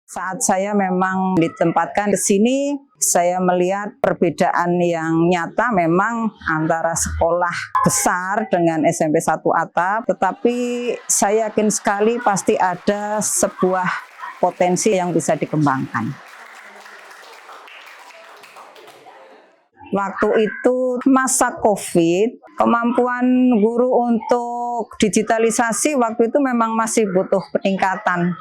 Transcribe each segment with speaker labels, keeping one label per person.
Speaker 1: Saat saya memang ditempatkan di sini, saya melihat perbedaan yang nyata memang antara sekolah besar dengan SMP 1 atap, tetapi saya yakin sekali pasti ada sebuah potensi yang bisa dikembangkan. Waktu itu masa COVID, kemampuan guru untuk digitalisasi waktu itu memang masih butuh peningkatan.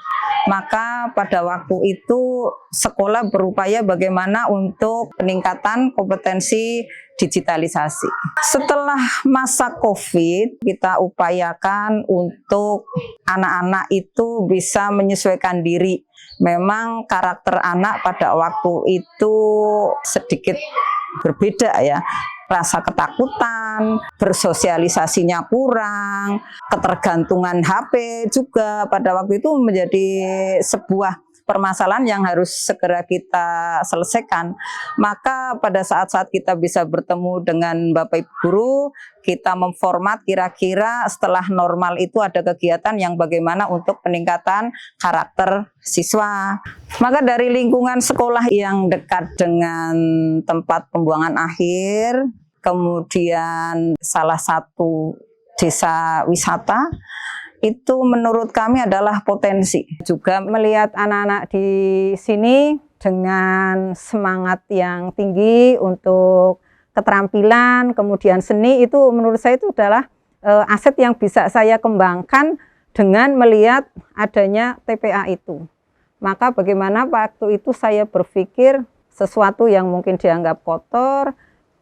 Speaker 1: Maka pada waktu itu sekolah berupaya bagaimana untuk peningkatan kompetensi digitalisasi. Setelah masa COVID, kita upayakan untuk anak-anak itu bisa menyesuaikan diri. Memang karakter anak pada waktu itu sedikit berbeda ya, rasa ketakutan, bersosialisasinya kurang, ketergantungan HP juga pada waktu itu menjadi sebuah permasalahan yang harus segera kita selesaikan. Maka pada saat-saat kita bisa bertemu dengan Bapak Ibu Guru, kita memformat kira-kira setelah normal itu ada kegiatan yang bagaimana untuk peningkatan karakter siswa. Maka dari lingkungan sekolah yang dekat dengan tempat pembuangan akhir, kemudian salah satu desa wisata, itu menurut kami adalah potensi. Juga melihat anak-anak di sini dengan semangat yang tinggi untuk keterampilan, kemudian seni, itu menurut saya itu adalah aset yang bisa saya kembangkan dengan melihat adanya TPA itu. Maka bagaimana waktu itu saya berpikir sesuatu yang mungkin dianggap kotor,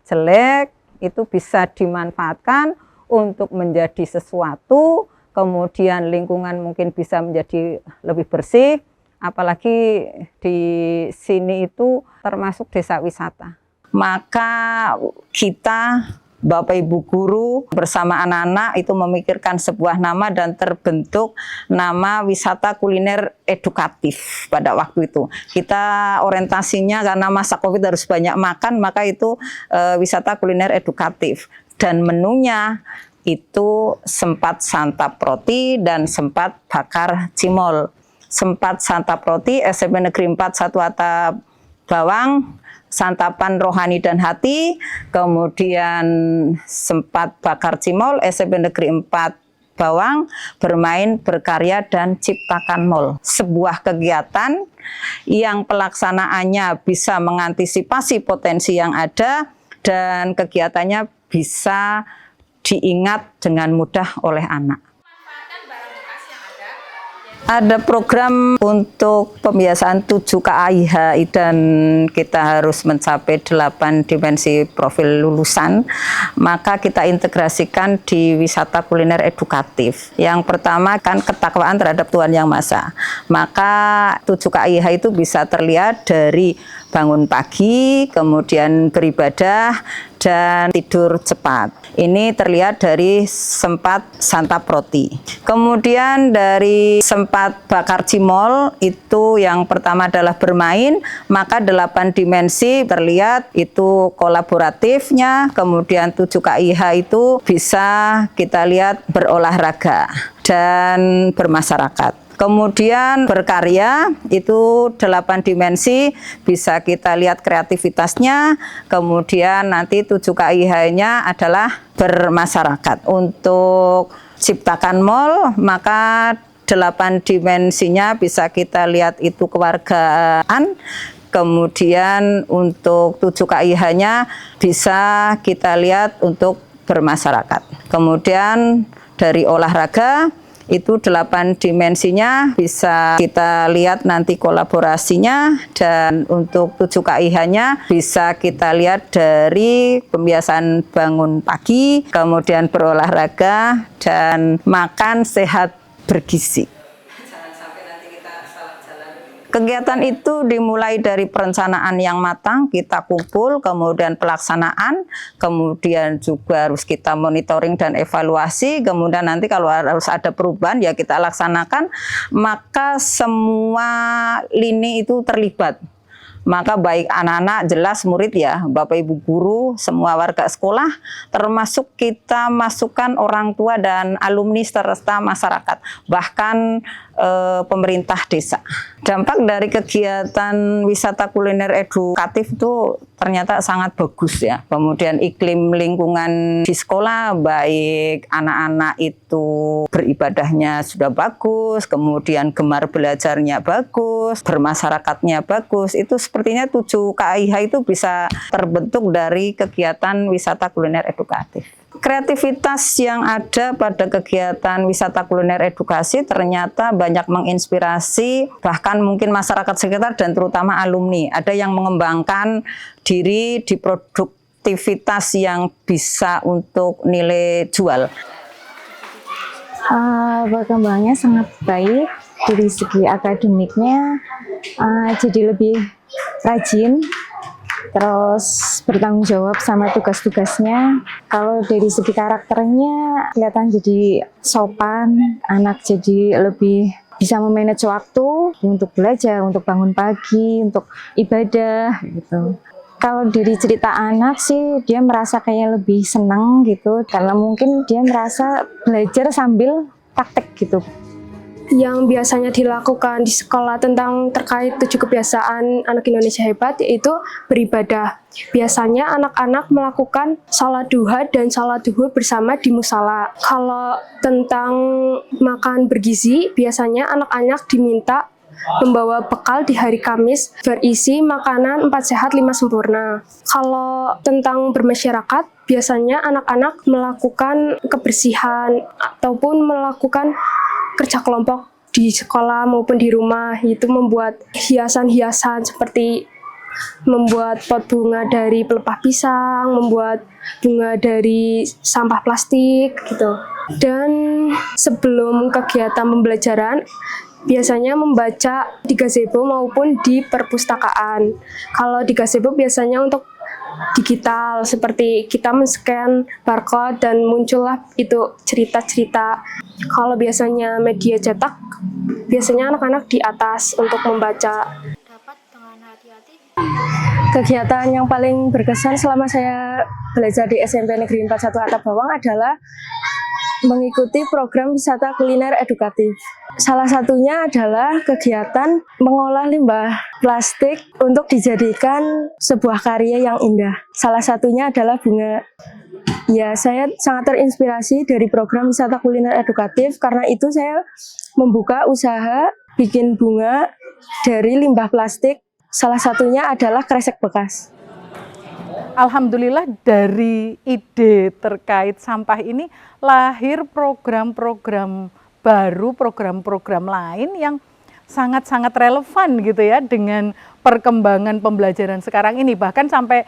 Speaker 1: jelek, itu bisa dimanfaatkan untuk menjadi sesuatu, kemudian lingkungan mungkin bisa menjadi lebih bersih, apalagi di sini itu termasuk desa wisata. Maka kita, Bapak Ibu Guru bersama anak-anak itu memikirkan sebuah nama dan terbentuk nama wisata kuliner edukatif pada waktu itu. Kita orientasinya karena masa COVID harus banyak makan, maka itu wisata kuliner edukatif. Dan menunya itu sempat santap roti dan sempat bakar cimol. Sempat santap roti SMP Negeri 4 1 Atap Bawang, santapan rohani dan hati, kemudian sempat bakar cimol SMP Negeri 4 Bawang, bermain, berkarya, dan ciptakan mall. Sebuah kegiatan yang pelaksanaannya bisa mengantisipasi potensi yang ada dan kegiatannya bisa diingat dengan mudah oleh anak. Ada program untuk pembiasaan 7 KAIH dan kita harus mencapai 8 dimensi profil lulusan. Maka kita integrasikan di wisata kuliner edukatif. Yang pertama kan ketakwaan terhadap Tuhan Yang Maha Esa. Maka 7 KAIH itu bisa terlihat dari bangun pagi, kemudian beribadah, dan tidur cepat. Ini terlihat dari sempat santap roti. Kemudian dari sempat bakar cimol, itu yang pertama adalah bermain, maka 8 dimensi terlihat itu kolaboratifnya, kemudian 7 KIH itu bisa kita lihat berolahraga dan bermasyarakat. Kemudian berkarya itu 8 dimensi, bisa kita lihat kreativitasnya, kemudian nanti 7 KIH-nya adalah bermasyarakat. Untuk ciptakan mall, maka 8 dimensinya bisa kita lihat itu kewargaan, kemudian untuk 7 KIH-nya bisa kita lihat untuk bermasyarakat. Kemudian dari olahraga, itu 8 dimensinya bisa kita lihat nanti kolaborasinya, dan untuk 7 KIH-nya bisa kita lihat dari pembiasaan bangun pagi, kemudian berolahraga, dan makan sehat bergizi. Kegiatan itu dimulai dari perencanaan yang matang, kita kumpul, kemudian pelaksanaan, kemudian juga harus kita monitoring dan evaluasi, kemudian nanti kalau harus ada perubahan ya kita laksanakan, maka semua lini itu terlibat. Maka baik anak-anak, jelas murid ya, Bapak Ibu Guru, semua warga sekolah, termasuk kita masukkan orang tua dan alumni serta masyarakat. Bahkan pemerintah desa. Dampak dari kegiatan wisata kuliner edukatif itu ternyata sangat bagus ya. Kemudian iklim lingkungan di sekolah, baik anak-anak itu beribadahnya sudah bagus, kemudian gemar belajarnya bagus, bermasyarakatnya bagus. Itu sepertinya 7 KIH itu bisa terbentuk dari kegiatan wisata kuliner edukatif. Kreativitas yang ada pada kegiatan wisata kuliner edukasi ternyata banyak menginspirasi bahkan mungkin masyarakat sekitar dan terutama alumni. Ada yang mengembangkan diri di produktivitas yang bisa untuk nilai jual.
Speaker 2: Perkembangannya sangat baik dari segi akademiknya, jadi lebih rajin, terus bertanggung jawab sama tugas-tugasnya. Kalau dari segi karakternya kelihatan jadi sopan, anak jadi lebih bisa memanage waktu untuk belajar, untuk bangun pagi, untuk ibadah gitu. Kalau dari cerita anak sih dia merasa kayak lebih senang gitu, karena mungkin dia merasa belajar sambil praktek gitu.
Speaker 3: Yang biasanya dilakukan di sekolah tentang terkait 7 kebiasaan anak Indonesia hebat, yaitu beribadah. Biasanya anak-anak melakukan sholat duha dan sholat duhur bersama di musala. Kalau tentang makan bergizi, biasanya anak-anak diminta membawa bekal di hari Kamis berisi makanan 4 sehat 5 sempurna. Kalau tentang bermasyarakat, biasanya anak-anak melakukan kebersihan ataupun melakukan kerja kelompok di sekolah maupun di rumah, itu membuat hiasan-hiasan seperti membuat pot bunga dari pelepah pisang, membuat bunga dari sampah plastik gitu. Dan sebelum kegiatan pembelajaran biasanya membaca di gazebo maupun di perpustakaan. Kalau di gazebo biasanya untuk digital, seperti kita men-scan barcode dan muncullah itu cerita-cerita. Kalau biasanya media cetak, biasanya anak-anak di atas untuk membaca. Kegiatan yang paling berkesan selama saya belajar di SMP Negeri 41 Atap Bawang adalah mengikuti program wisata kuliner edukatif. Salah satunya adalah kegiatan mengolah limbah plastik untuk dijadikan sebuah karya yang indah. Salah satunya adalah bunga. Ya, saya sangat terinspirasi dari program wisata kuliner edukatif karena itu saya membuka usaha bikin bunga dari limbah plastik. Salah satunya adalah kresek bekas.
Speaker 4: Alhamdulillah dari ide terkait sampah ini lahir program-program baru, program-program lain yang sangat-sangat relevan gitu ya dengan perkembangan pembelajaran sekarang ini, bahkan sampai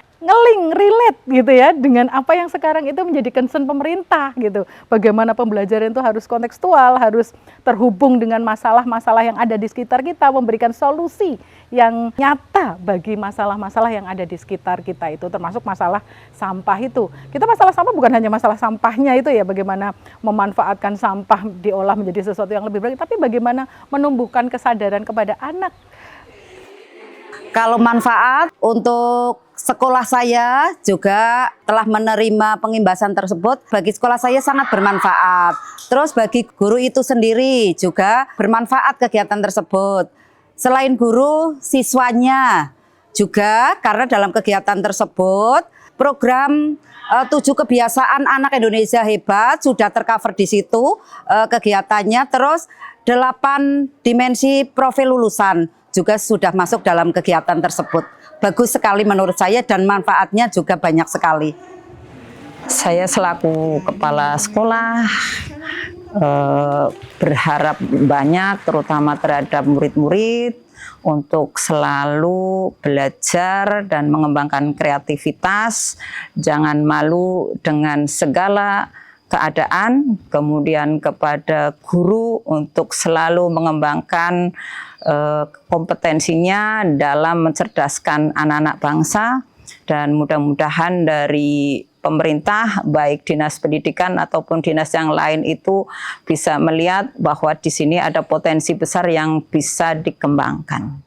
Speaker 4: relate gitu ya dengan apa yang sekarang itu menjadi concern pemerintah gitu. Bagaimana pembelajaran itu harus kontekstual, harus terhubung dengan masalah-masalah yang ada di sekitar kita, memberikan solusi yang nyata bagi masalah-masalah yang ada di sekitar kita itu, termasuk masalah sampah itu. Kita masalah sampah bukan hanya masalah sampahnya itu ya, bagaimana memanfaatkan sampah diolah menjadi sesuatu yang lebih baik, tapi bagaimana menumbuhkan kesadaran kepada anak.
Speaker 5: Kalau manfaat untuk sekolah saya juga telah menerima pengimbasan tersebut, bagi sekolah saya sangat bermanfaat. Terus bagi guru itu sendiri juga bermanfaat kegiatan tersebut. Selain guru, siswanya juga karena dalam kegiatan tersebut program 7 kebiasaan anak Indonesia hebat sudah tercover di situ kegiatannya. Terus 8 dimensi profil lulusan juga sudah masuk dalam kegiatan tersebut. Bagus sekali menurut saya dan manfaatnya juga banyak sekali.
Speaker 1: Saya selaku kepala sekolah berharap banyak terutama terhadap murid-murid untuk selalu belajar dan mengembangkan kreativitas, jangan malu dengan segala keadaan, kemudian kepada guru untuk selalu mengembangkan kompetensinya dalam mencerdaskan anak-anak bangsa, dan mudah-mudahan dari pemerintah baik dinas pendidikan ataupun dinas yang lain itu bisa melihat bahwa di sini ada potensi besar yang bisa dikembangkan.